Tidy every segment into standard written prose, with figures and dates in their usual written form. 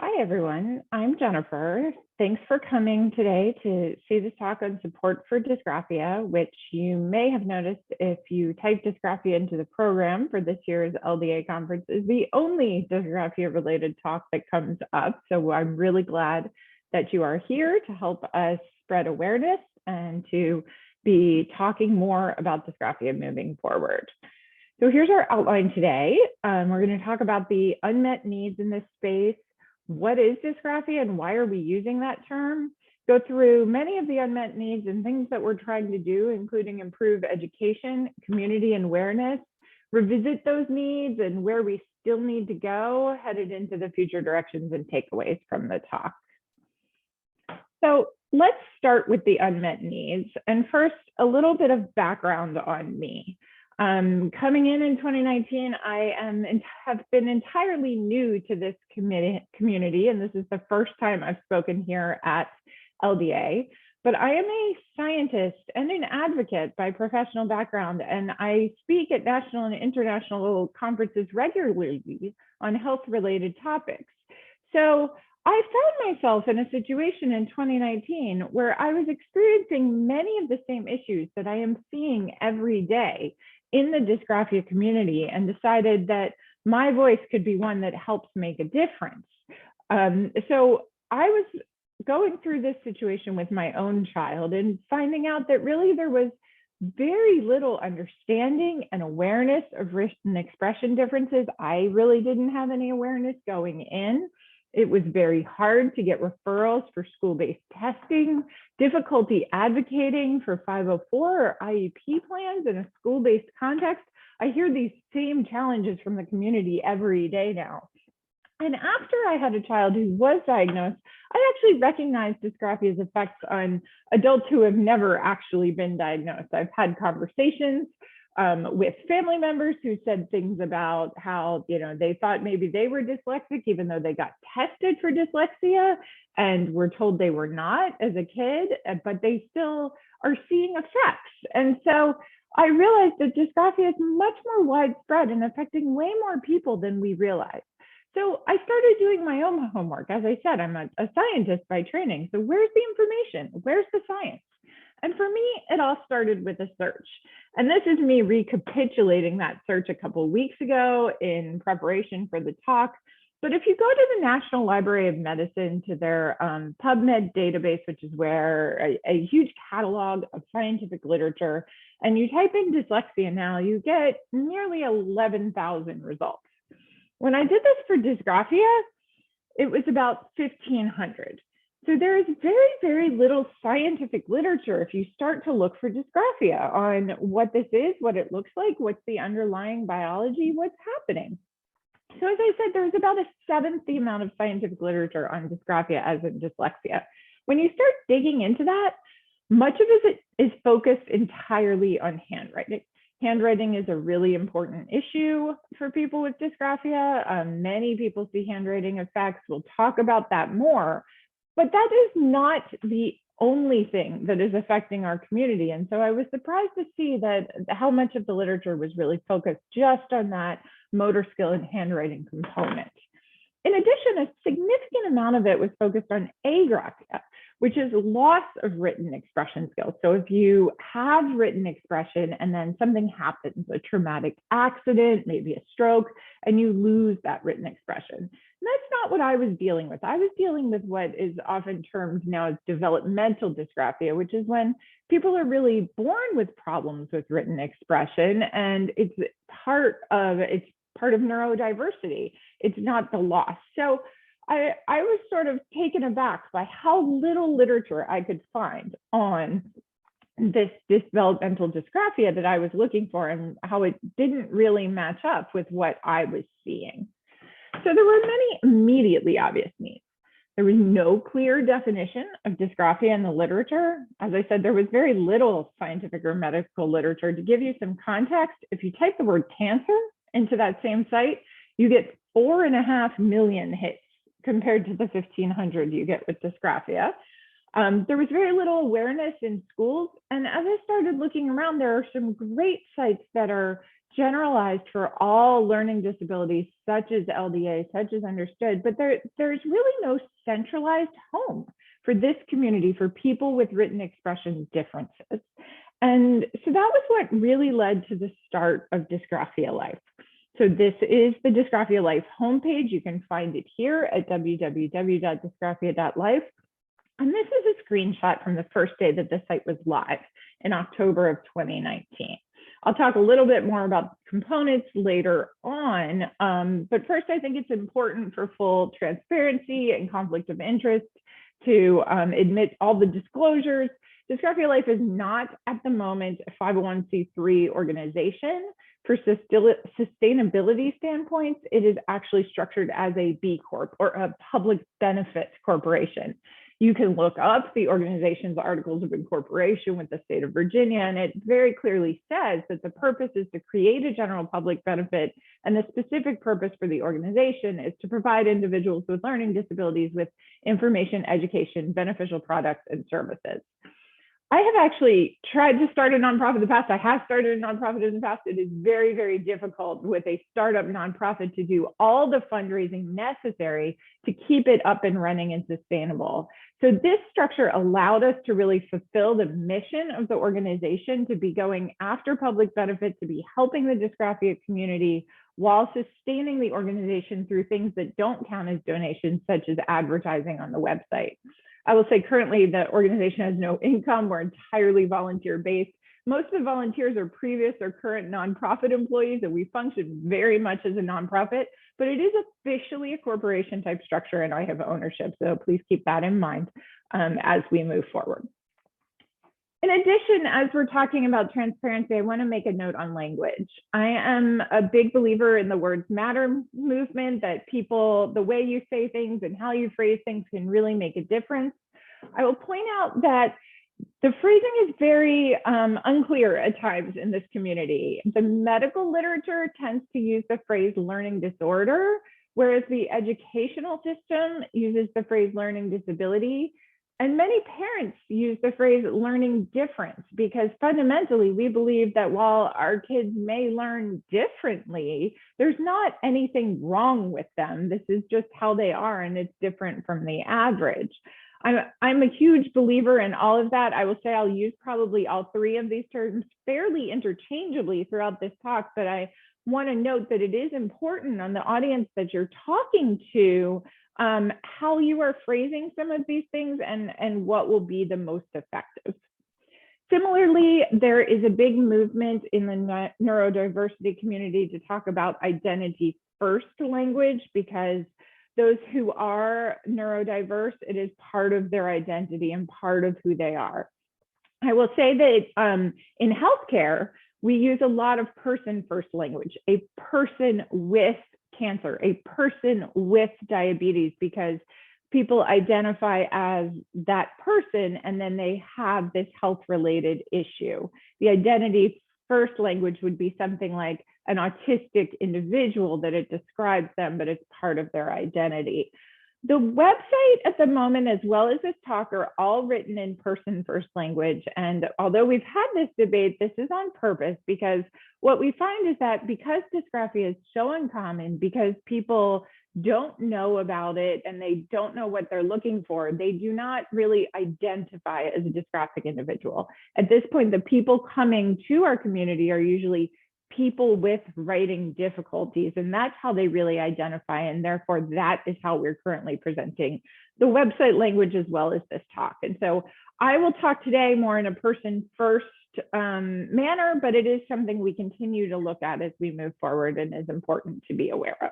Hi, everyone. I'm Jennifer. Thanks for coming today to see this talk on support for dysgraphia, which you may have noticed if you type dysgraphia into the program for this year's LDA conference is the only dysgraphia related talk that comes up. So I'm really glad that you are here to help us spread awareness and to be talking more about dysgraphia moving forward. So here's our outline today. We're going to talk about the unmet needs in this space. What is dysgraphia and why are we using that term? Go through many of the unmet needs and things that we're trying to do, including improve education, community and awareness, revisit those needs and where we still need to go, headed into the future directions and takeaways from the talk. So let's start with the unmet needs. And first, a little bit of background on me. Coming in 2019, I have been entirely new to this community, and this is the first time I've spoken here at LDA. But I am a scientist and an advocate by professional background, and I speak at national and international conferences regularly on health-related topics. So I found myself in a situation in 2019 where I was experiencing many of the same issues that I am seeing every day in the dysgraphia community, and decided that my voice could be one that helps make a difference. So I was going through this situation with my own child and finding out that really there was very little understanding and awareness of written expression differences. I really didn't have any awareness going in. It was very hard to get referrals for school-based testing, difficulty advocating for 504 or IEP plans in a school-based context. I hear these same challenges from the community every day now. And after I had a child who was diagnosed, I actually recognized dysgraphia's effects on adults who have never actually been diagnosed. I've had conversations with family members who said things about how, they thought maybe they were dyslexic, even though they got tested for dyslexia and were told they were not as a kid, but they still are seeing effects. And so I realized that dysgraphia is much more widespread and affecting way more people than we realize. So I started doing my own homework. As I said, I'm a scientist by training. So where's the information? Where's the science? And for me, it all started with a search. And this is me recapitulating that search a couple of weeks ago in preparation for the talk. But if you go to the National Library of Medicine, to their PubMed database, which is where a huge catalog of scientific literature, and you type in dyslexia now, you get nearly 11,000 results. When I did this for dysgraphia, it was about 1,500. So there is very, very little scientific literature if you start to look for dysgraphia on what this is, what it looks like, what's the underlying biology, what's happening. So as I said, there's about a seventh the amount of scientific literature on dysgraphia as in dyslexia. When you start digging into that, much of it is focused entirely on handwriting. Handwriting is a really important issue for people with dysgraphia. Many people see handwriting effects. We'll talk about that more. But that is not the only thing that is affecting our community. And so I was surprised to see that how much of the literature was really focused just on that motor skill and handwriting component. In addition, a significant amount of it was focused on agraphia, which is loss of written expression skills. So if you have written expression and then something happens, a traumatic accident, maybe a stroke, and you lose that written expression. And that's not what I was dealing with. I was dealing with what is often termed now as developmental dysgraphia, which is when people are really born with problems with written expression, and it's part of neurodiversity. It's not the loss. So I was sort of taken aback by how little literature I could find on this developmental dysgraphia that I was looking for, and how it didn't really match up with what I was seeing. So there were many immediately obvious needs. There was no clear definition of dysgraphia in the literature. As I said, there was very little scientific or medical literature. To give you some context, if you type the word cancer into that same site, you get 4.5 million hits compared to the 1,500 you get with dysgraphia. There was very little awareness in schools. And as I started looking around, there are some great sites that are generalized for all learning disabilities, such as LDA, such as understood, but there's really no centralized home for this community, for people with written expression differences. And so that was what really led to the start of Dysgraphia Life. So this is the Dysgraphia Life homepage. You can find it here at www.dysgraphia.life. And this is a screenshot from the first day that the site was live in October of 2019. I'll talk a little bit more about components later on, but first I think it's important for full transparency and conflict of interest to admit all the disclosures. Dysgraphia Life is not at the moment a 501c3 organization. For sustainability standpoints, it is actually structured as a B Corp, or a public benefit corporation. You can look up the organization's articles of incorporation with the state of Virginia, and it very clearly says that the purpose is to create a general public benefit, and the specific purpose for the organization is to provide individuals with learning disabilities with information, education, beneficial products, and services. I have actually tried to start a nonprofit in the past. I have started a nonprofit in the past. It is very, very difficult with a startup nonprofit to do all the fundraising necessary to keep it up and running and sustainable. So this structure allowed us to really fulfill the mission of the organization, to be going after public benefit, to be helping the dysgraphia community while sustaining the organization through things that don't count as donations, such as advertising on the website. I will say currently the organization has no income. We're entirely volunteer-based. Most of the volunteers are previous or current nonprofit employees, and we function very much as a nonprofit, but it is officially a corporation type structure, and I have ownership. So please keep that in mind as we move forward. In addition, as we're talking about transparency, I want to make a note on language. I am a big believer in the words matter movement, that people, the way you say things and how you phrase things can really make a difference. I will point out that the phrasing is very unclear at times in this community. The medical literature tends to use the phrase learning disorder, whereas the educational system uses the phrase learning disability. And many parents use the phrase learning difference, because fundamentally we believe that while our kids may learn differently, there's not anything wrong with them. This is just how they are, and it's different from the average. I'm a huge believer in all of that. I will say I'll use probably all three of these terms fairly interchangeably throughout this talk, but I want to note that it is important on the audience that you're talking to how you are phrasing some of these things and what will be the most effective. Similarly, there is a big movement in the neurodiversity community to talk about identity first language, because those who are neurodiverse, it is part of their identity and part of who they are. I will say that in healthcare, we use a lot of person first language, a person with cancer, a person with diabetes, because people identify as that person and then they have this health related issue. The identity first language would be something like an autistic individual, that it describes them, but it's part of their identity. The website at the moment, as well as this talk, are all written in person first language. And although we've had this debate, this is on purpose, because what we find is that because dysgraphia is so uncommon, because people don't know about it and they don't know what they're looking for, they do not really identify as a dysgraphic individual. At this point, the people coming to our community are usually people with writing difficulties, and that's how they really identify, and therefore that is how we're currently presenting the website language as well as this talk. And so I will talk today more in a person first manner, but it is something we continue to look at as we move forward and is important to be aware of.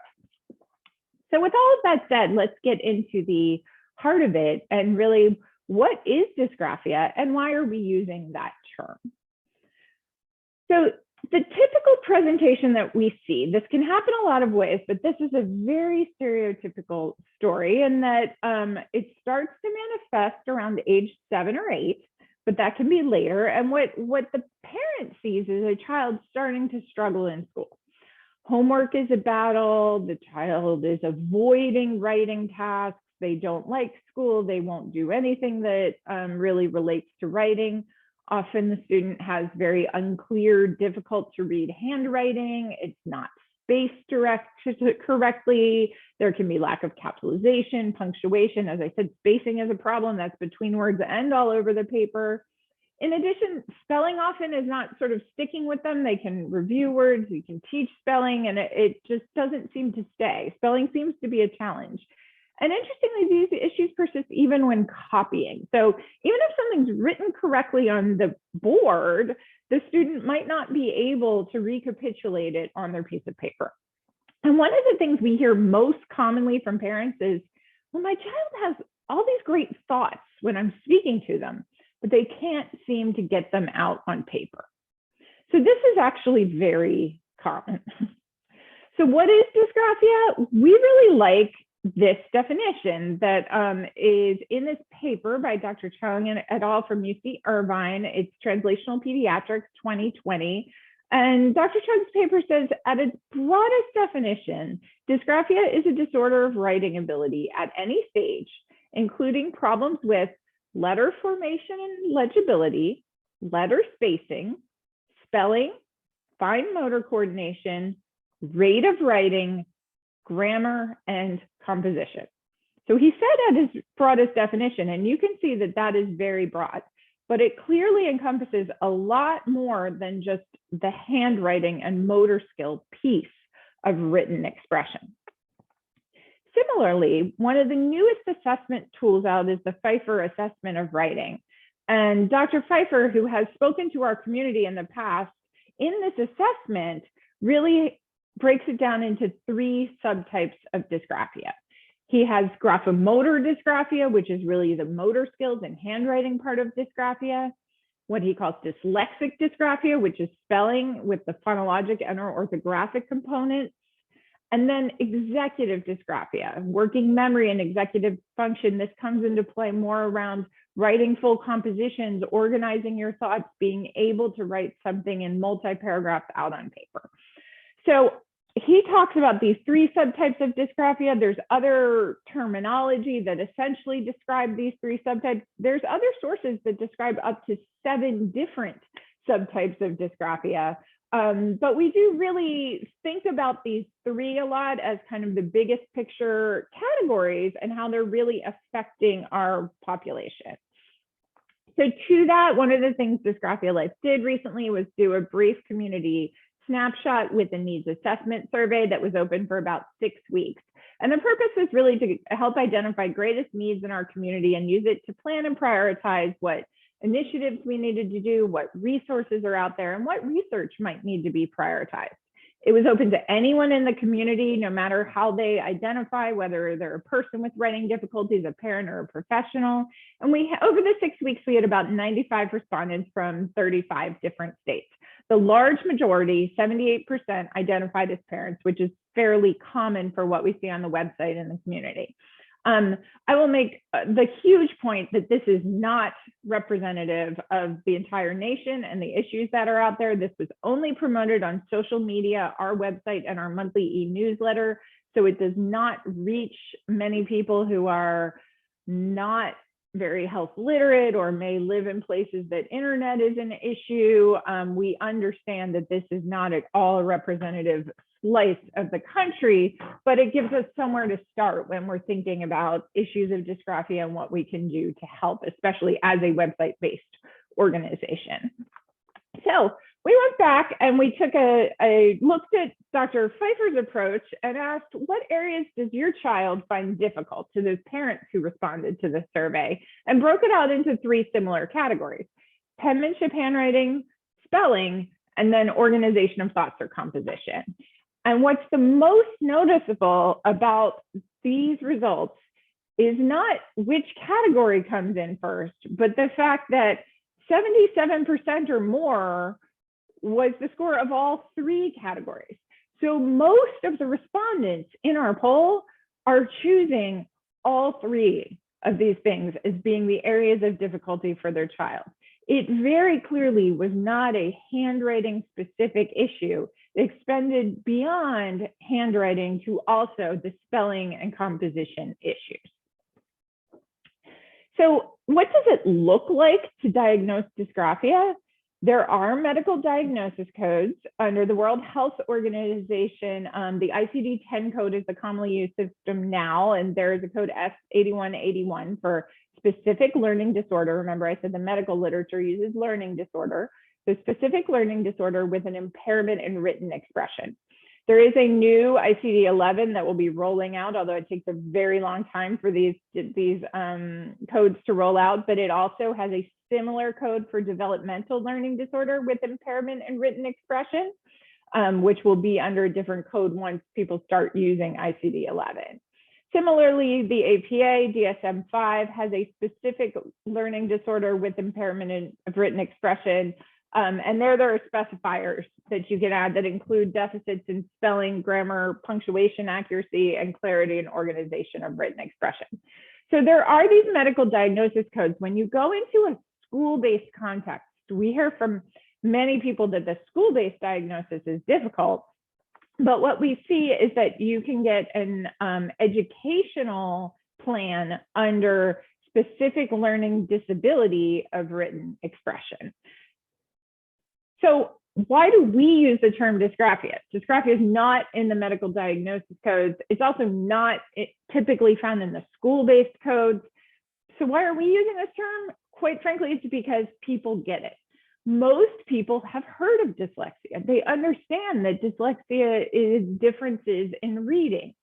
So with all of that said, let's get into the heart of it, and really, what is dysgraphia and why are we using that term? So the typical presentation that we see, this can happen a lot of ways, but this is a very stereotypical story in that it starts to manifest around age 7 or 8, but that can be later. And what the parent sees is a child starting to struggle in school. Homework is a battle. The child is avoiding writing tasks. They don't like school. They won't do anything that really relates to writing. Often the student has very unclear, difficult to read handwriting. It's not spaced correctly. There can be lack of capitalization, punctuation. As I said, spacing is a problem. That's between words and all over the paper. In addition, spelling often is not sort of sticking with them. They can review words, you can teach spelling, and it just doesn't seem to stay. Spelling seems to be a challenge. And interestingly, these issues persist even when copying. So even if something's written correctly on the board, the student might not be able to recapitulate it on their piece of paper. And one of the things we hear most commonly from parents is, well, my child has all these great thoughts when I'm speaking to them, but they can't seem to get them out on paper. So this is actually very common. So what is dysgraphia? We really like this definition that is in this paper by Dr. Chung et al. From UC Irvine. It's Translational Pediatrics 2020. And Dr. Chung's paper says, at its broadest definition, dysgraphia is a disorder of writing ability at any stage, including problems with letter formation and legibility, letter spacing, spelling, fine motor coordination, rate of writing, grammar, and composition. So he said at his broadest definition, and you can see that that is very broad, but it clearly encompasses a lot more than just the handwriting and motor skill piece of written expression. Similarly, one of the newest assessment tools out is the Feifer Assessment of Writing. And Dr. Feifer, who has spoken to our community in the past, in this assessment really breaks it down into 3 subtypes of dysgraphia. He has graphomotor dysgraphia, which is really the motor skills and handwriting part of dysgraphia. What he calls dyslexic dysgraphia, which is spelling with the phonologic and or orthographic components. And then executive dysgraphia, working memory and executive function. This comes into play more around writing full compositions, organizing your thoughts, being able to write something in multi-paragraphs out on paper. So he talks about these 3 subtypes of dysgraphia. There's other terminology that essentially describe these 3 subtypes. There's other sources that describe up to 7 different subtypes of dysgraphia. But we do really think about these 3 a lot as kind of the biggest picture categories and how they're really affecting our population. So to that, one of the things Dysgraphia Life did recently was do a brief community snapshot with a needs assessment survey that was open for about 6 weeks. And the purpose was really to help identify greatest needs in our community and use it to plan and prioritize what initiatives we needed to do, what resources are out there, and what research might need to be prioritized. It was open to anyone in the community, no matter how they identify, whether they're a person with writing difficulties, a parent, or a professional. And over the 6 weeks, we had about 95 respondents from 35 different states. The large majority, 78%, identified as parents, which is fairly common for what we see on the website in the community. I will make the huge point that this is not representative of the entire nation and the issues that are out there. This was only promoted on social media, our website, and our monthly e-newsletter. So it does not reach many people who are not very health literate or may live in places that internet is an issue. We understand that this is not at all a representative slice of the country, but it gives us somewhere to start when we're thinking about issues of dysgraphia and what we can do to help, especially as a website-based organization. So we went back and we took looked at Dr. Feifer's approach and asked, what areas does your child find difficult, to those parents who responded to the survey, and broke it out into 3 similar categories: penmanship, handwriting, spelling, and then organization of thoughts or composition. And what's the most noticeable about these results is not which category comes in first, but the fact that 77% or more was the score of all 3 categories. So most of the respondents in our poll are choosing all 3 of these things as being the areas of difficulty for their child. It very clearly was not a handwriting specific issue. It extended beyond handwriting to also the spelling and composition issues. So what does it look like to diagnose dysgraphia? There are medical diagnosis codes under the World Health Organization. The ICD-10 code is the commonly used system now, and there is a code S8181 for specific learning disorder. Remember, I said the medical literature uses learning disorder. So specific learning disorder with an impairment in written expression. There is a new ICD-11 that will be rolling out, although it takes a very long time for these codes to roll out, but it also has a similar code for developmental learning disorder with impairment in written expression, which will be under a different code once people start using ICD-11. Similarly, the APA DSM-5 has a specific learning disorder with impairment of written expression. And there are specifiers that you can add that include deficits in spelling, grammar, punctuation accuracy, and clarity and organization of written expression. So there are these medical diagnosis codes. When you go into a school-based context, we hear from many people that the school-based diagnosis is difficult. But what we see is that you can get an educational plan under specific learning disability of written expression. So why do we use the term dysgraphia? Dysgraphia is not in the medical diagnosis codes. It's also not typically found in the school-based codes. So why are we using this term? Quite frankly, it's because people get it. Most people have heard of dyslexia. They understand that dyslexia is differences in reading.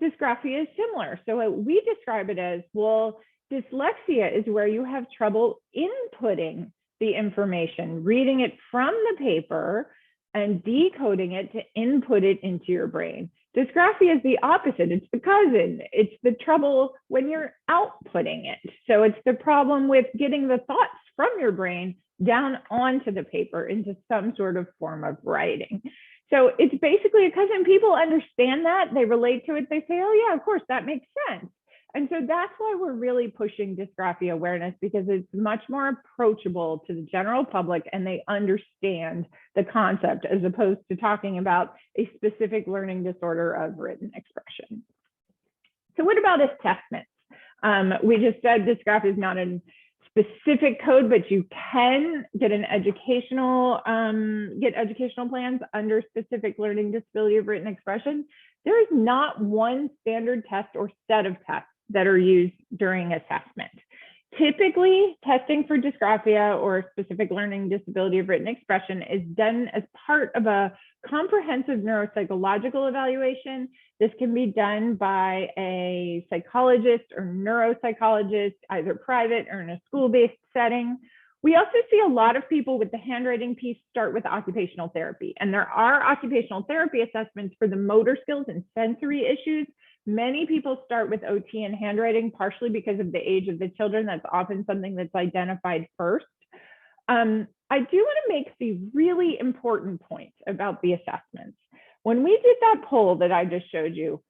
Dysgraphia is similar. So we describe it as, well, dyslexia is where you have trouble inputting the information, reading it from the paper and decoding it to input it into your brain. Dysgraphia is the opposite. It's the cousin. It's the trouble when you're outputting it. So it's the problem with getting the thoughts from your brain down onto the paper into some sort of form of writing. So it's basically a cousin. People understand that. They relate to it. They say, oh yeah, of course, that makes sense. And so that's why we're really pushing dysgraphia awareness, because it's much more approachable to the general public and they understand the concept as opposed to talking about a specific learning disorder of written expression. So what about assessments? We just said dysgraphia is not a specific code, but you can get an educational plans under specific learning disability of written expression. There is not one standard test or set of tests that are used during assessment. Typically, testing for dysgraphia or specific learning disability of written expression is done as part of a comprehensive neuropsychological evaluation. This can be done by a psychologist or neuropsychologist, either private or in a school-based setting. We also see a lot of people with the handwriting piece start with occupational therapy, and there are occupational therapy assessments for the motor skills and sensory issues. Many people start with OT and handwriting, partially because of the age of the children. That's often something that's identified first. I do want to make the really important point about the assessments. When we did that poll that I just showed you,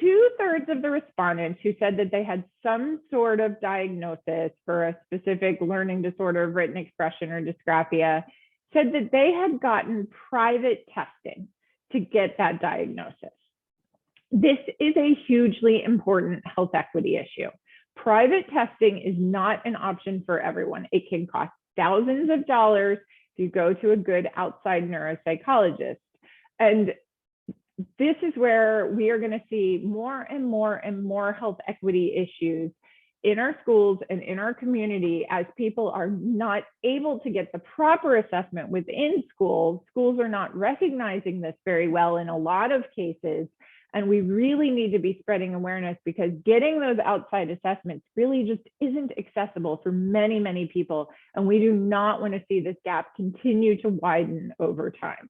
2/3 of the respondents who said that they had some sort of diagnosis for a specific learning disorder of written expression or dysgraphia said that they had gotten private testing to get that diagnosis. This is a hugely important health equity issue. Private testing is not an option for everyone. It can cost thousands of dollars if you go to a good outside neuropsychologist. And this is where we are going to see more and more and more health equity issues in our schools and in our community as people are not able to get the proper assessment within schools. Schools are not recognizing this very well in a lot of cases. And we really need to be spreading awareness, because getting those outside assessments really just isn't accessible for many, many people. And we do not want to see this gap continue to widen over time.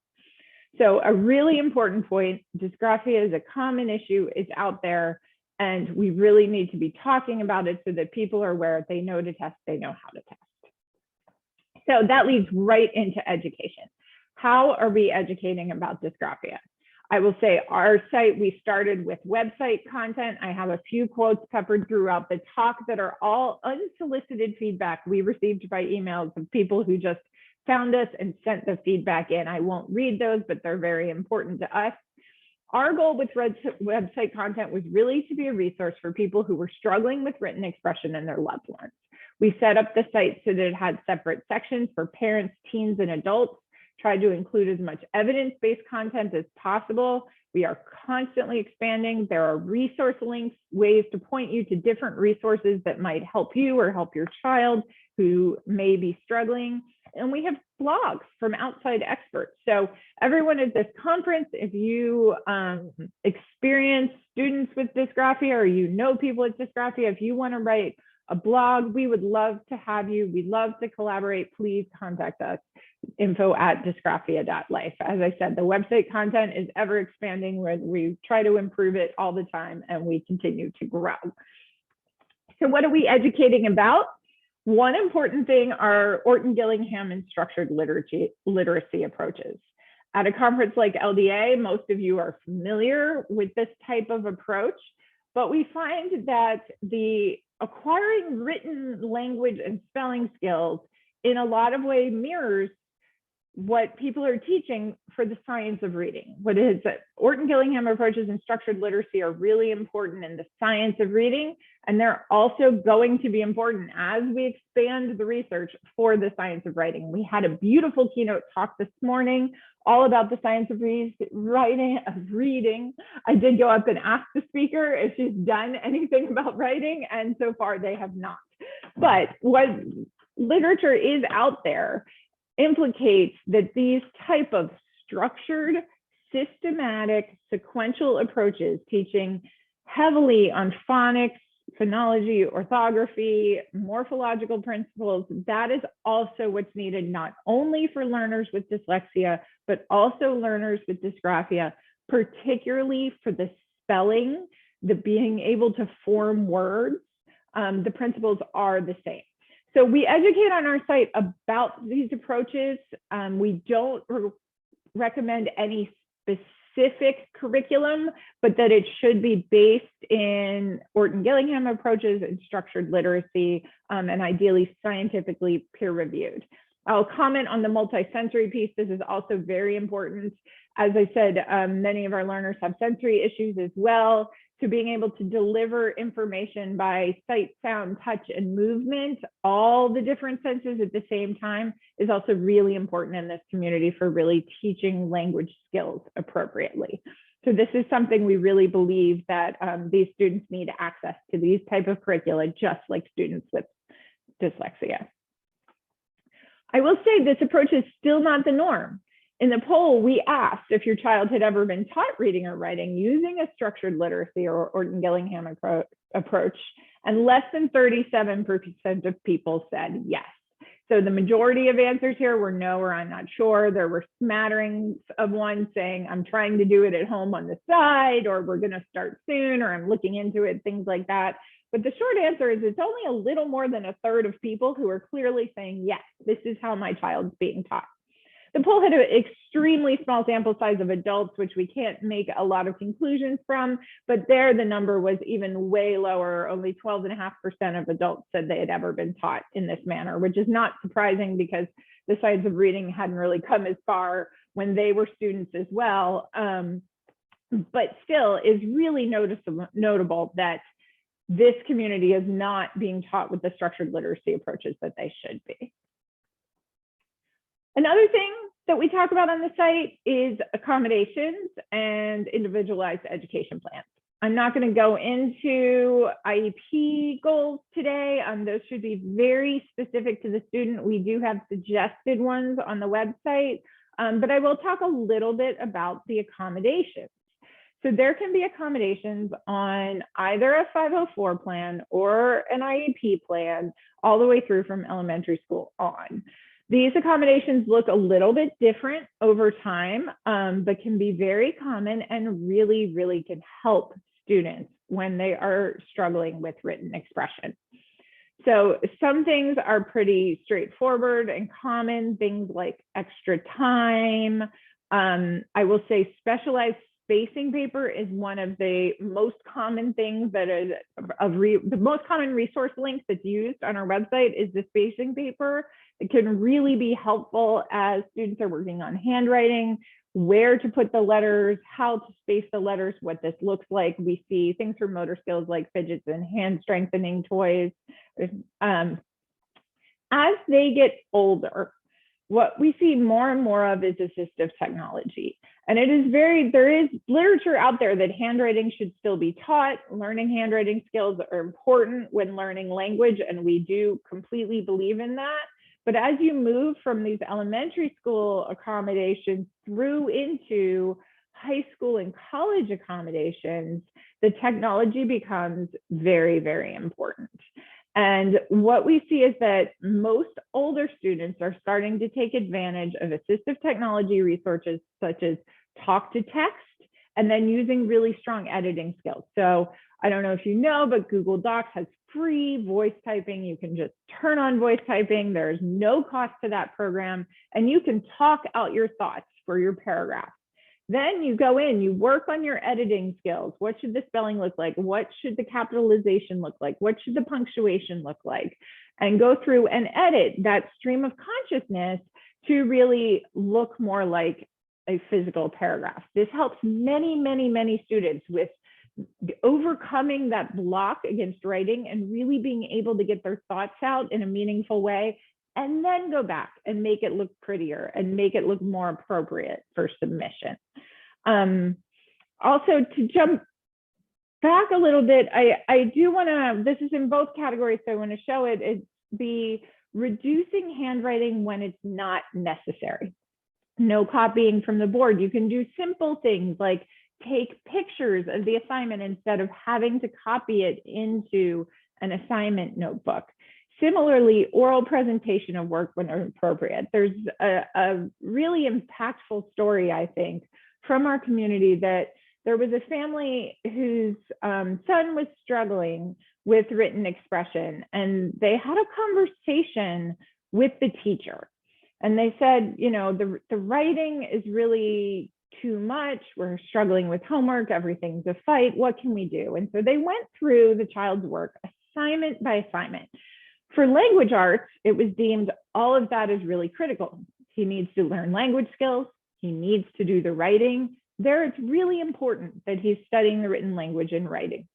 So a really important point, dysgraphia is a common issue, it's out there, and we really need to be talking about it so that people are aware. They know to test, they know how to test. So that leads right into education. How are we educating about dysgraphia? I will say our site, we started with website content. I have a few quotes peppered throughout the talk that are all unsolicited feedback we received by emails of people who just found us and sent the feedback in. I won't read those, but they're very important to us. Our goal with website content was really to be a resource for people who were struggling with written expression and their loved ones. We set up the site so that it had separate sections for parents, teens, and adults, tried to include as much evidence-based content as possible. We are constantly expanding. There are resource links, ways to point you to different resources that might help you or help your child who may be struggling. And we have blogs from outside experts. So everyone at this conference, if you experience students with dysgraphia or you know people with dysgraphia, if you want to write a blog, we would love to have you. We'd love to collaborate. Please contact us, info@dysgraphia.life. As I said, the website content is ever expanding. We try to improve it all the time, and we continue to grow. So what are we educating about? One important thing are Orton Gillingham and structured literacy approaches. At a conference like LDA, most of you are familiar with this type of approach, but we find that the acquiring written language and spelling skills in a lot of ways mirrors what people are teaching for the science of reading. What is that Orton Gillingham approaches and structured literacy are really important in the science of reading, and they're also going to be important as we expand the research for the science of writing. We had a beautiful keynote talk this morning all about the science of reading. I did go up and ask the speaker if she's done anything about writing, and so far they have not. But what literature is out there implicates that these type of structured, systematic, sequential approaches, teaching heavily on phonics, phonology, orthography, morphological principles, that is also what's needed not only for learners with dyslexia, but also learners with dysgraphia, particularly for the spelling, the being able to form words. The principles are the same. So we educate on our site about these approaches. We don't recommend any specific curriculum, but that it should be based in Orton Gillingham approaches and structured literacy, and ideally scientifically peer reviewed. I'll comment on the multi-sensory piece. This is also very important. As I said, many of our learners have sensory issues as well. So being able to deliver information by sight, sound, touch, and movement, all the different senses at the same time, is also really important in this community for really teaching language skills appropriately. So this is something we really believe that these students need access to these type of curricula, just like students with dyslexia. I will say this approach is still not the norm. In the poll, we asked if your child had ever been taught reading or writing using a structured literacy or Orton Gillingham approach, and less than 37% of people said yes. So the majority of answers here were no or I'm not sure. There were smatterings of ones saying I'm trying to do it at home on the side, or we're going to start soon, or I'm looking into it, things like that. But the short answer is it's only a little more than a third of people who are clearly saying, yes, this is how my child's being taught. The poll had an extremely small sample size of adults, which we can't make a lot of conclusions from, but there the number was even way lower. Only 12.5% of adults said they had ever been taught in this manner, which is not surprising because the science of reading hadn't really come as far when they were students as well. But still is really notable that this community is not being taught with the structured literacy approaches that they should be. Another thing that we talk about on the site is accommodations and individualized education plans. I'm not going to go into IEP goals today. Those should be very specific to the student. We do have suggested ones on the website, but I will talk a little bit about the accommodations. So there can be accommodations on either a 504 plan or an IEP plan, all the way through from elementary school on. These accommodations look a little bit different over time, but can be very common and really, really can help students when they are struggling with written expression. So some things are pretty straightforward and common, things like extra time. I will say specialized spacing paper is one of the most common things that is the most common resource link that's used on our website is the spacing paper. It can really be helpful as students are working on handwriting where to put the letters, how to space the letters, what this looks like. We see things for motor skills like fidgets and hand strengthening toys. As they get older, what we see more and more of is assistive technology. And there is literature out there that handwriting should still be taught. Learning handwriting skills are important when learning language, and we do completely believe in that. But as you move from these elementary school accommodations through into high school and college accommodations, the technology becomes very, very important. And what we see is that most older students are starting to take advantage of assistive technology resources such as talk to text, and then using really strong editing skills. So I don't know if you know, but Google Docs has free voice typing. You can just turn on voice typing. There's no cost to that program, and you can talk out your thoughts for your paragraph. Then you go in, you work on your editing skills. What should the spelling look like? What should the capitalization look like? What should the punctuation look like? And go through and edit that stream of consciousness to really look more like a physical paragraph. This helps many, many, many students with overcoming that block against writing and really being able to get their thoughts out in a meaningful way, and then go back and make it look prettier and make it look more appropriate for submission. Also, to jump back a little bit, I do want to, this is in both categories, so I want to show it, it's the reducing handwriting when it's not necessary. No copying from the board. You can do simple things like take pictures of the assignment instead of having to copy it into an assignment notebook. Similarly, oral presentation of work when appropriate. There's a really impactful story, I think, from our community that there was a family whose son was struggling with written expression, and they had a conversation with the teacher. And they said, you know, the writing is really too much. We're struggling with homework. Everything's a fight. What can we do? And so they went through the child's work assignment by assignment. For language arts, it was deemed all of that is really critical. He needs to learn language skills. He needs to do the writing. There, it's really important that he's studying the written language and writing.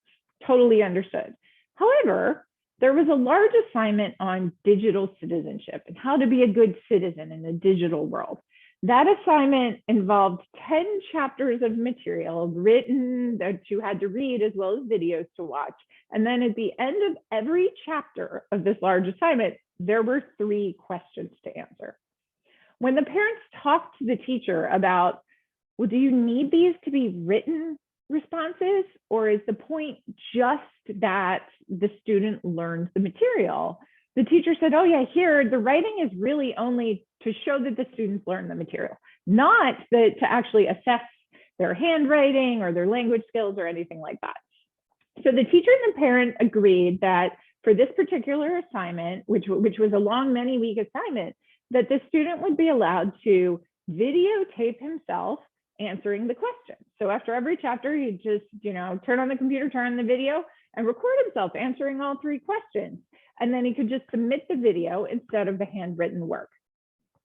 Totally understood. However, there was a large assignment on digital citizenship and how to be a good citizen in the digital world. That assignment involved 10 chapters of material written that you had to read, as well as videos to watch. And then at the end of every chapter of this large assignment, there were 3 questions to answer. When the parents talked to the teacher about, well, do you need these to be written responses, or is the point just that the student learns the material? The teacher said, oh yeah, here, the writing is really only to show that the students learn the material, not that to actually assess their handwriting or their language skills or anything like that. So the teacher and the parent agreed that for this particular assignment, which was a long, many-week assignment, that the student would be allowed to videotape himself answering the question. So after every chapter, he'd just, turn on the computer, turn on the video, and record himself answering all 3 questions. And then he could just submit the video instead of the handwritten work.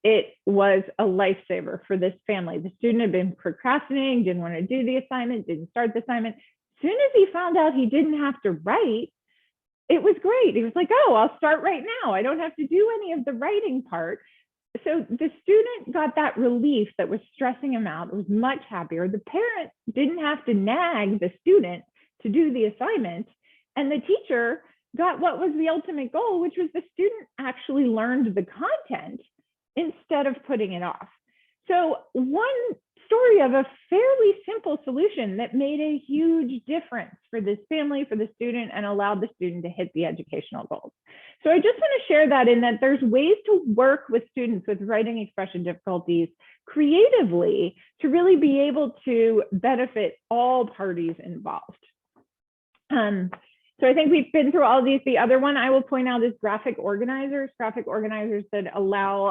It was a lifesaver for this family. The student had been procrastinating, didn't want to do the assignment, didn't start the assignment. As soon as he found out he didn't have to write, it was great. He was like, oh, I'll start right now. I don't have to do any of the writing part. So the student got that relief that was stressing him out. It was much happier. The parent didn't have to nag the student to do the assignment. And the teacher got what was the ultimate goal, which was the student actually learned the content instead of putting it off. So one story of a fairly simple solution that made a huge difference for this family, for the student, and allowed the student to hit the educational goals. So I just want to share that in that there's ways to work with students with writing expression difficulties creatively to really be able to benefit all parties involved. So I think we've been through all of these. The other one I will point out is graphic organizers that allow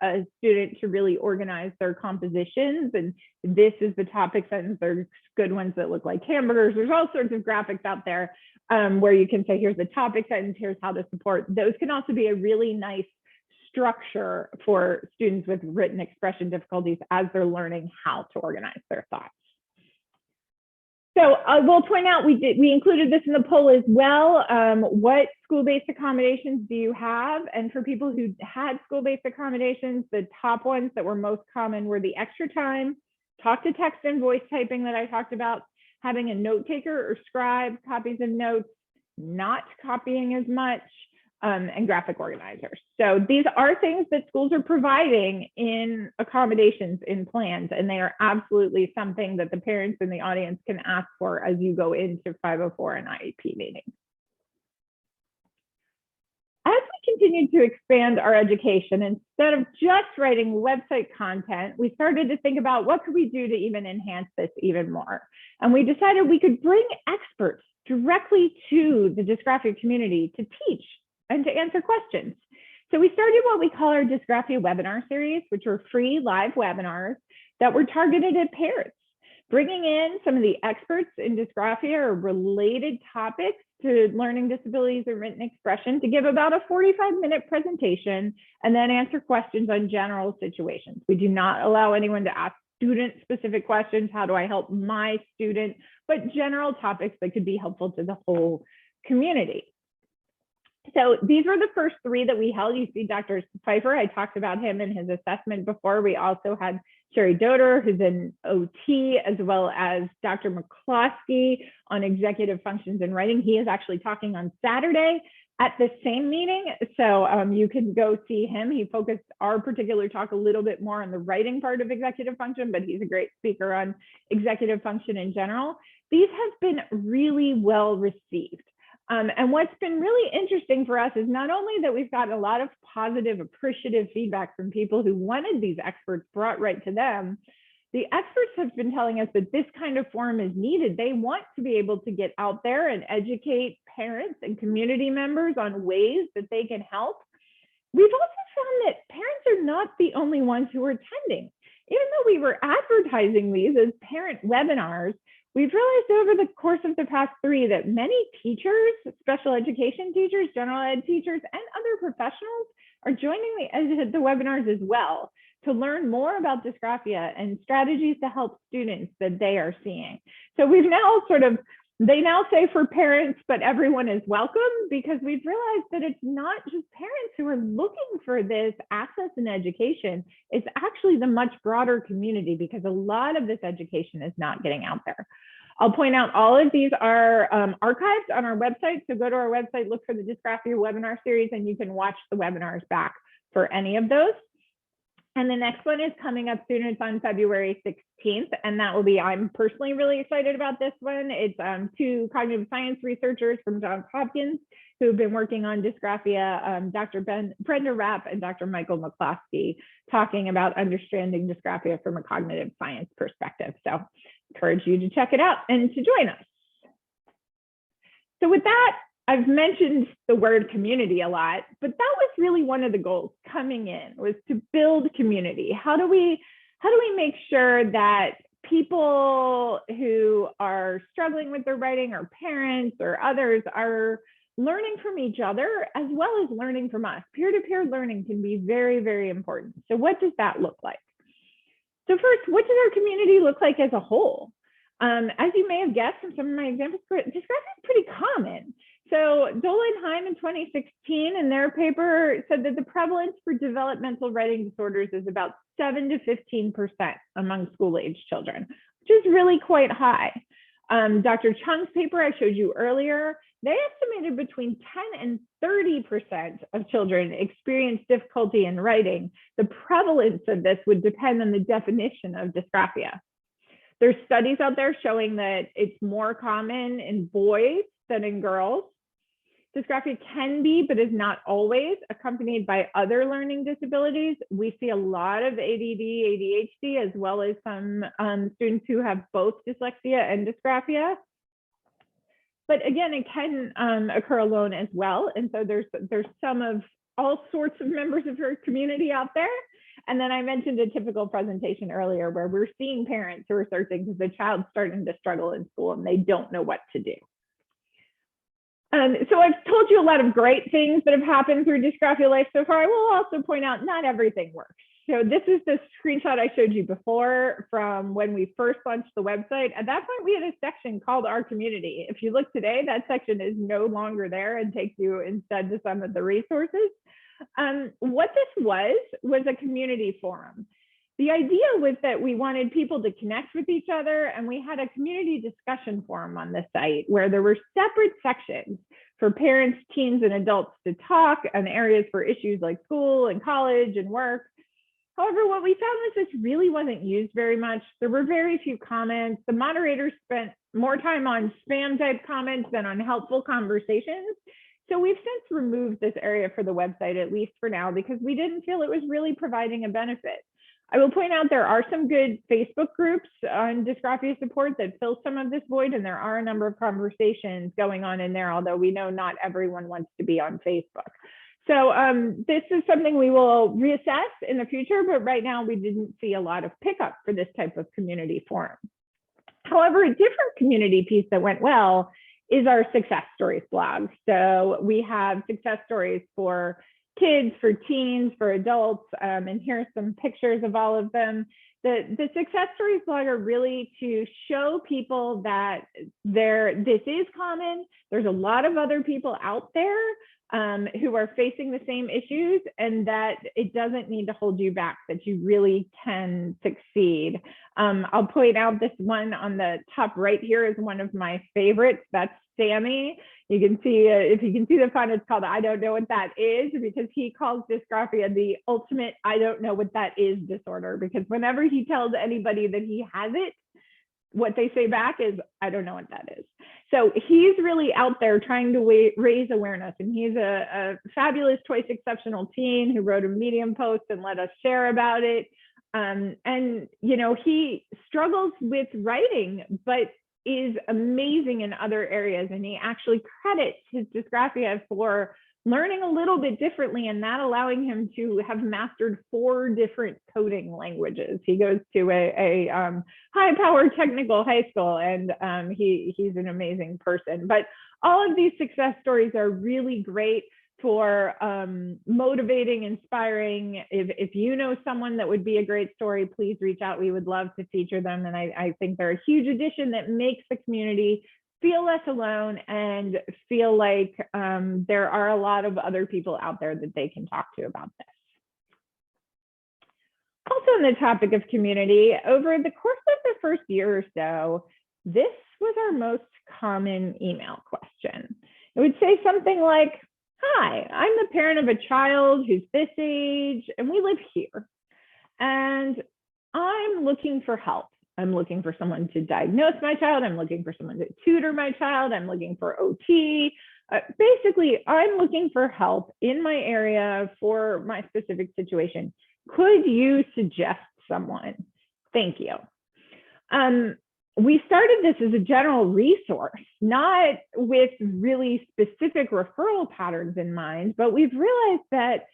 a student to really organize their compositions. And this is the topic sentence. There's good ones that look like hamburgers. There's all sorts of graphics out there where you can say, here's the topic sentence, here's how to support. Those can also be a really nice structure for students with written expression difficulties as they're learning how to organize their thoughts. So we'll point out, we included this in the poll as well. What school-based accommodations do you have? And for people who had school-based accommodations, the top ones that were most common were the extra time, talk to text and voice typing that I talked about, having a note taker or scribe, copies of notes, not copying as much, and graphic organizers. So these are things that schools are providing in accommodations in plans, and they are absolutely something that the parents in the audience can ask for as you go into 504 and IEP meetings. As we continue to expand our education, instead of just writing website content, we started to think about what could we do to even enhance this even more. And we decided we could bring experts directly to the dysgraphia community to teach and to answer questions. So we started what we call our Dysgraphia webinar series, which are free live webinars that were targeted at parents, bringing in some of the experts in dysgraphia or related topics to learning disabilities and written expression to give about a 45-minute presentation and then answer questions on general situations. We do not allow anyone to ask student-specific questions, how do I help my student, but general topics that could be helpful to the whole community. So these were the first three that we held. You see Dr. Feifer, I talked about him in his assessment before. We also had Sherry Doder, who's in OT, as well as Dr. McCloskey on executive functions and writing. He is actually talking on Saturday at the same meeting. So you can go see him. He focused our particular talk a little bit more on the writing part of executive function, but he's a great speaker on executive function in general. These have been really well received. And what's been really interesting for us is not only that we've gotten a lot of positive, appreciative feedback from people who wanted these experts brought right to them, the experts have been telling us that this kind of forum is needed. They want to be able to get out there and educate parents and community members on ways that they can help. We've also found that parents are not the only ones who are attending. Even though we were advertising these as parent webinars, we've realized over the course of the past three that many teachers, special education teachers, general ed teachers, and other professionals are joining the webinars as well to learn more about dysgraphia and strategies to help students that they are seeing. So we've now they now say for parents, but everyone is welcome, because we've realized that it's not just parents who are looking for this access and education. It's actually the much broader community, because a lot of this education is not getting out there. I'll point out all of these are archived on our website. So go to our website, look for the Dysgraphia webinar series, and you can watch the webinars back for any of those. And the next one is coming up soon. It's on February 16th, and that will be, I'm personally really excited about this one. It's two cognitive science researchers from Johns Hopkins who have been working on dysgraphia, Dr. Brenda Rapp and Dr. Michael McCloskey, talking about understanding dysgraphia from a cognitive science perspective. So encourage you to check it out and to join us. So with that, I've mentioned the word community a lot, but that was really one of the goals coming in, was to build community. How do we make sure that people who are struggling with their writing, or parents or others, are learning from each other as well as learning from us? Peer-to-peer learning can be very, very important. So what does that look like? So first, what does our community look like as a whole? As you may have guessed from some of my examples, dysgraphia is pretty common. So Dola and Heim in 2016 in their paper said that the prevalence for developmental writing disorders is about 7 to 15% among school-age children, which is really quite high. Dr. Chung's paper I showed you earlier, they estimated between 10 and 30% of children experience difficulty in writing. The prevalence of this would depend on the definition of dysgraphia. There's studies out there showing that it's more common in boys than in girls. Dysgraphia can be, but is not always, accompanied by other learning disabilities. We see a lot of ADD, ADHD, as well as some students who have both dyslexia and dysgraphia. But again, it can occur alone as well. And so there's some of all sorts of members of her community out there. And then I mentioned a typical presentation earlier where we're seeing parents who are searching because the child's starting to struggle in school and they don't know what to do. So I've told you a lot of great things that have happened through Dysgraphia Life so far. I will also point out not everything works. So this is the screenshot I showed you before from when we first launched the website. At that point, we had a section called Our Community. If you look today, that section is no longer there and takes you instead to some of the resources. What this was a community forum. The idea was that we wanted people to connect with each other, and we had a community discussion forum on the site where there were separate sections for parents, teens, and adults to talk on areas for issues like school and college and work. However, what we found was this really wasn't used very much. There were very few comments. The moderators spent more time on spam type comments than on helpful conversations. So we've since removed this area for the website, at least for now, because we didn't feel it was really providing a benefit. I will point out there are some good Facebook groups on dysgraphia support that fill some of this void, and there are a number of conversations going on in there, although we know not everyone wants to be on Facebook. So this is something we will reassess in the future, but right now we didn't see a lot of pickup for this type of community forum. However, a different community piece that went well is our success stories blog. So we have success stories for kids, for teens, for adults, and here's some pictures of all of them. The success stories blog are really to show people that this is common. There's a lot of other people out there who are facing the same issues, and that it doesn't need to hold you back, that you really can succeed. I'll point out this one on the top right here is one of my favorites. That's Sammy. You can see, if you can see the font, it's called I Don't Know What That Is, because he calls dysgraphia the ultimate I don't know what that is disorder, because whenever he tells anybody that he has it, what they say back is, I don't know what that is. So he's really out there trying to raise awareness. And he's a fabulous, twice exceptional teen who wrote a Medium post and let us share about it. And, you know, he struggles with writing, but is amazing in other areas. And he actually credits his dysgraphia for learning a little bit differently, and that allowing him to have mastered 4 different coding languages. He goes to a high-powered technical high school, and he's an amazing person. But all of these success stories are really great for motivating, inspiring. If you know someone that would be a great story, please reach out. We would love to feature them. And I think they're a huge addition that makes the community feel less alone and feel like there are a lot of other people out there that they can talk to about this. Also on the topic of community, over the course of the first year or so, this was our most common email question. It would say something like, hi, I'm the parent of a child who's this age, and we live here. And I'm looking for help. I'm looking for someone to diagnose my child. I'm looking for someone to tutor my child. I'm looking for OT. Basically, I'm looking for help in my area for my specific situation. Could you suggest someone? Thank you. We started this as a general resource, not with really specific referral patterns in mind, but we've realized that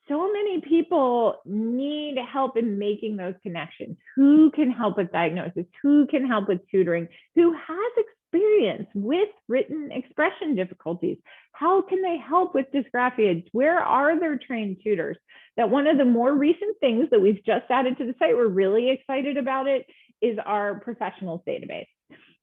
so many people need help in making those connections. Who can help with diagnosis? Who can help with tutoring? Who has experience with written expression difficulties? How can they help with dysgraphia? Where are there trained tutors? That one of the more recent things that we've just added to the site, we're really excited about it, is our professionals database.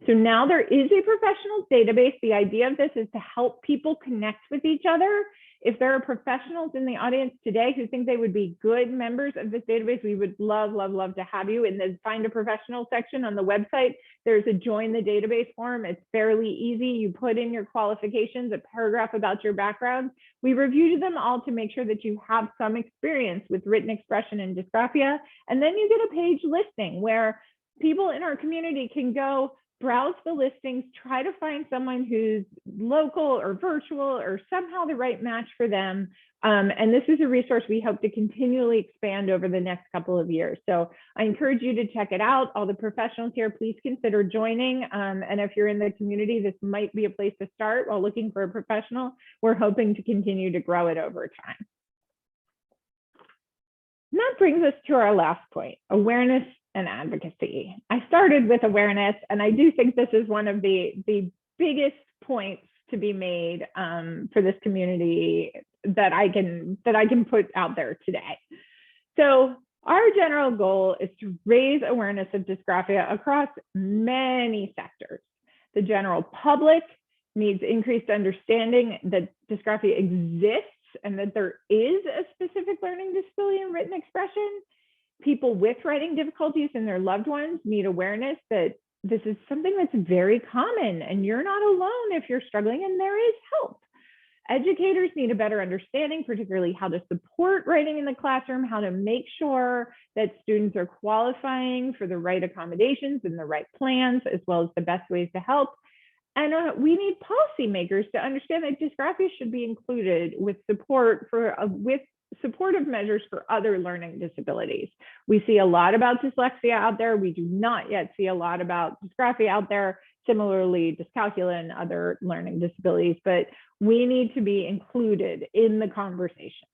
So now there is a professionals database. The idea of this is to help people connect with each other. If there are professionals in the audience today who think they would be good members of this database, we would love, love, love to have you. In the Find a Professional section on the website, there's a Join the Database form. It's fairly easy. You put in your qualifications, a paragraph about your background. We reviewed them all to make sure that you have some experience with written expression and dysgraphia. And then you get a page listing where people in our community can go browse the listings, try to find someone who's local or virtual or somehow the right match for them. And this is a resource we hope to continually expand over the next couple of years. So I encourage you to check it out. All the professionals here, please consider joining. And if you're in the community, this might be a place to start while looking for a professional. We're hoping to continue to grow it over time. And that brings us to our last point, awareness and advocacy. I started with awareness, and I do think this is one of the biggest points to be made for this community that I can put out there today. So our general goal is to raise awareness of dysgraphia across many sectors. The general public needs increased understanding that dysgraphia exists and that there is a specific learning disability in written expression. People with writing difficulties and their loved ones need awareness that this is something that's very common and you're not alone if you're struggling and there is help. Educators need a better understanding, particularly how to support writing in the classroom, how to make sure that students are qualifying for the right accommodations and the right plans, as well as the best ways to help. And we need policymakers to understand that dysgraphia should be included with support for with supportive measures for other learning disabilities. We see a lot about dyslexia out there. We do not yet see a lot about dysgraphia out there. Similarly, dyscalculia and other learning disabilities, but we need to be included in the conversation.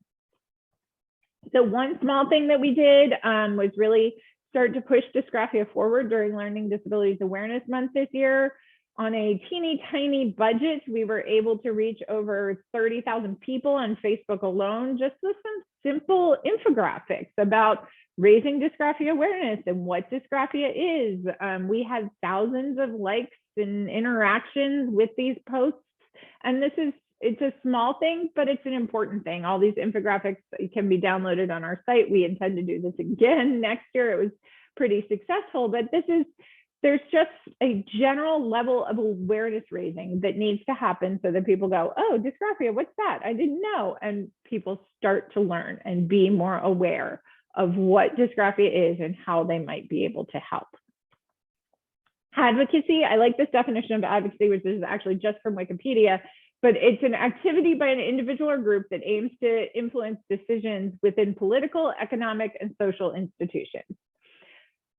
So one small thing that we did was really start to push dysgraphia forward during Learning Disabilities Awareness Month this year. On a teeny tiny budget, we were able to reach over 30,000 people on Facebook alone, just with some simple infographics about raising dysgraphia awareness and what dysgraphia is. We had thousands of likes and interactions with these posts. And it's a small thing, but it's an important thing. All these infographics can be downloaded on our site. We intend to do this again next year. It was pretty successful, but there's just a general level of awareness raising that needs to happen so that people go, oh, dysgraphia, what's that? I didn't know. And people start to learn and be more aware of what dysgraphia is and how they might be able to help. Advocacy, I like this definition of advocacy, which is actually just from Wikipedia, but it's an activity by an individual or group that aims to influence decisions within political, economic, and social institutions.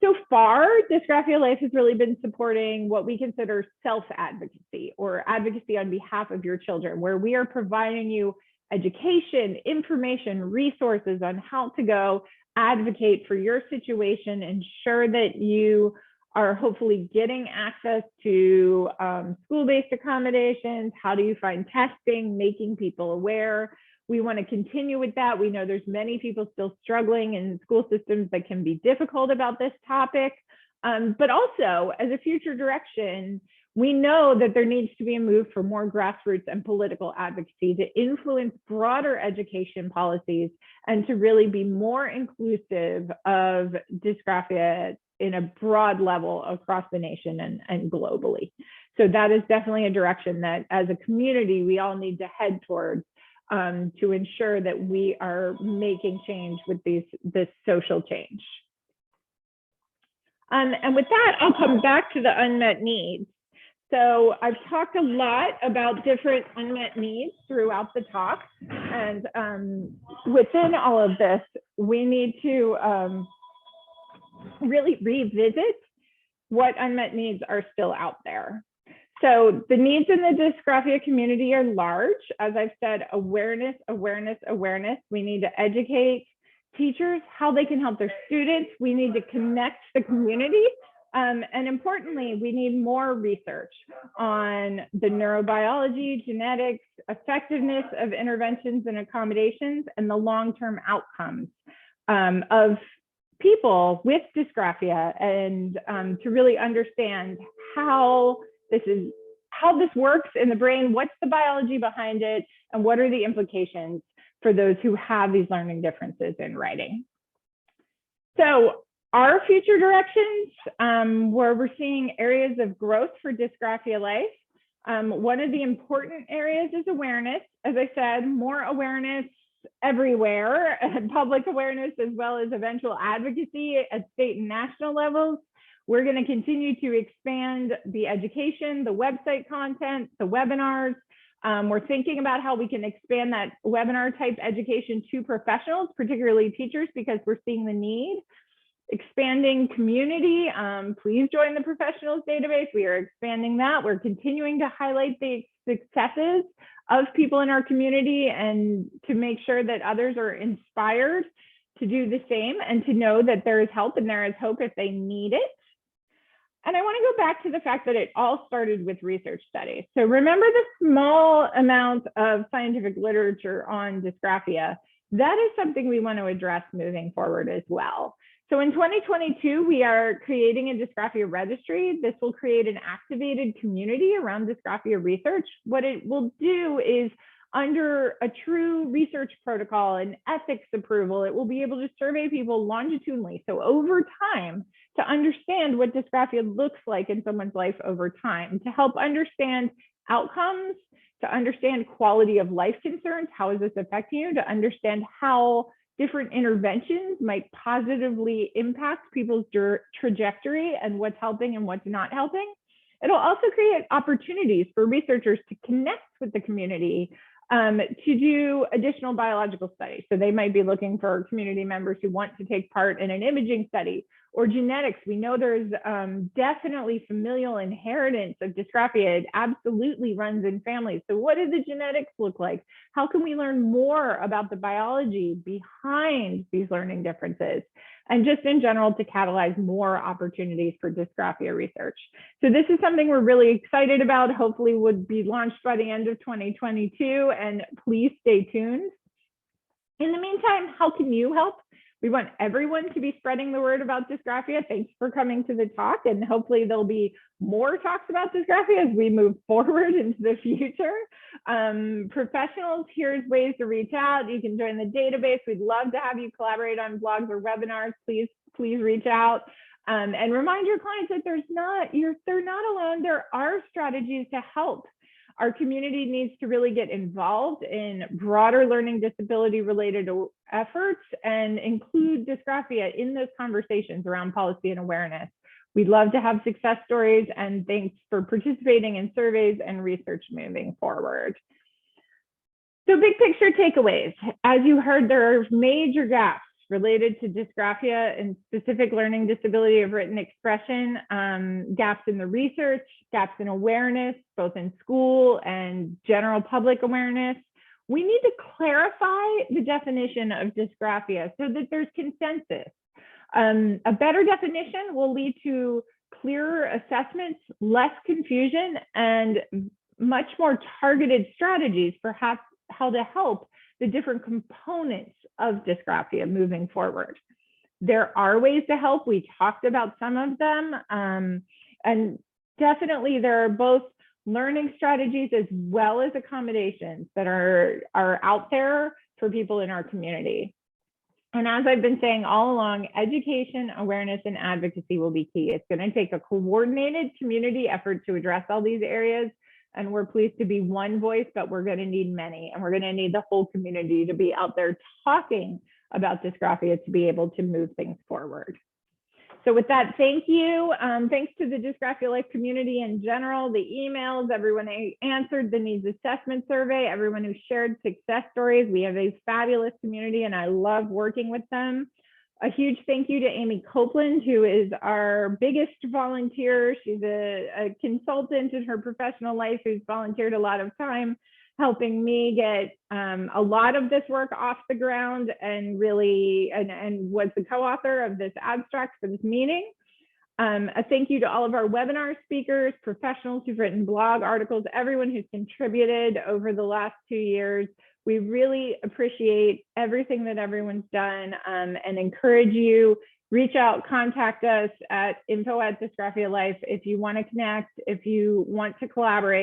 So far, Dysgraphia Life has really been supporting what we consider self-advocacy or advocacy on behalf of your children, where we are providing you education, information, resources on how to go advocate for your situation, ensure that you are hopefully getting access to school-based accommodations. How do you find testing, making people aware? We want to continue with that. We know there's many people still struggling in school systems that can be difficult about this topic. But also, as a future direction, we know that there needs to be a move for more grassroots and political advocacy to influence broader education policies and to really be more inclusive of dysgraphia in a broad level across the nation and globally. So that is definitely a direction that as a community, we all need to head towards to ensure that we are making change with this social change. And with that, I'll come back to the unmet needs. So I've talked a lot about different unmet needs throughout the talk. And within all of this, we need to really revisit what unmet needs are still out there. So the needs in the dysgraphia community are large. As I've said, awareness, awareness, awareness. We need to educate teachers how they can help their students. We need to connect the community. And importantly, we need more research on the neurobiology, genetics, effectiveness of interventions and accommodations, and the long-term outcomes of people with dysgraphia, and to really understand how this works in the brain, what's the biology behind it, and what are the implications for those who have these learning differences in writing. So our future directions, where we're seeing areas of growth for Dysgraphia Life. One of the important areas is awareness. As I said, more awareness everywhere, public awareness, as well as eventual advocacy at state and national levels. We're going to continue to expand the education, the website content, the webinars. We're thinking about how we can expand that webinar type education to professionals, particularly teachers, because we're seeing the need. Expanding community, please join the professionals database. We are expanding that. We're continuing to highlight the successes of people in our community and to make sure that others are inspired to do the same and to know that there is help and there is hope if they need it. And I want to go back to the fact that it all started with research studies. So remember the small amount of scientific literature on dysgraphia. That is something we want to address moving forward as well. So in 2022, we are creating a dysgraphia registry. This will create an activated community around dysgraphia research. What it will do is, under a true research protocol and ethics approval, it will be able to survey people longitudinally. So over time, to understand what dysgraphia looks like in someone's life over time, to help understand outcomes, to understand quality of life concerns, how is this affecting you, to understand how different interventions might positively impact people's trajectory and what's helping and what's not helping. It'll also create opportunities for researchers to connect with the community, to do additional biological studies. So they might be looking for community members who want to take part in an imaging study, or genetics. We know there's definitely familial inheritance of dysgraphia. It absolutely runs in families. So what do the genetics look like? How can we learn more about the biology behind these learning differences? And just in general, to catalyze more opportunities for dysgraphia research. So this is something we're really excited about. Hopefully would be launched by the end of 2022, and please stay tuned. In the meantime, how can you help? We want everyone to be spreading the word about dysgraphia. Thanks for coming to the talk, and hopefully there'll be more talks about dysgraphia as we move forward into the future. Professionals, here's ways to reach out. You can join the database. We'd love to have you collaborate on blogs or webinars. Please reach out. And remind your clients that they're not alone. There are strategies to help. Our community needs to really get involved in broader learning disability related efforts and include dysgraphia in those conversations around policy and awareness. We'd love to have success stories, and thanks for participating in surveys and research moving forward. So big picture takeaways. As you heard, there are major gaps related to dysgraphia and specific learning disability of written expression, gaps in the research, gaps in awareness, both in school and general public awareness. We need to clarify the definition of dysgraphia so that there's consensus. A better definition will lead to clearer assessments, less confusion, and much more targeted strategies for how to help the different components of dysgraphia moving forward. There are ways to help. We talked about some of them. And definitely there are both learning strategies as well as accommodations that are out there for people in our community. And as I've been saying all along, education, awareness, and advocacy will be key. It's going to take a coordinated community effort to address all these areas. And we're pleased to be one voice, but we're going to need many. And we're going to need the whole community to be out there talking about dysgraphia to be able to move things forward. So with that, thank you. Thanks to the Dysgraphia Life community in general, the emails, everyone who answered the needs assessment survey, everyone who shared success stories. We have a fabulous community and I love working with them. A huge thank you to Amy Copeland, who is our biggest volunteer. She's a consultant in her professional life who's volunteered a lot of time helping me get a lot of this work off the ground and really, and was the co-author of this abstract for this meeting. A thank you to all of our webinar speakers, professionals who've written blog articles, everyone who's contributed over the last 2 years. We really appreciate everything that everyone's done and encourage you, reach out, contact us at info@Dysgraphia Life if you want to connect, if you want to collaborate.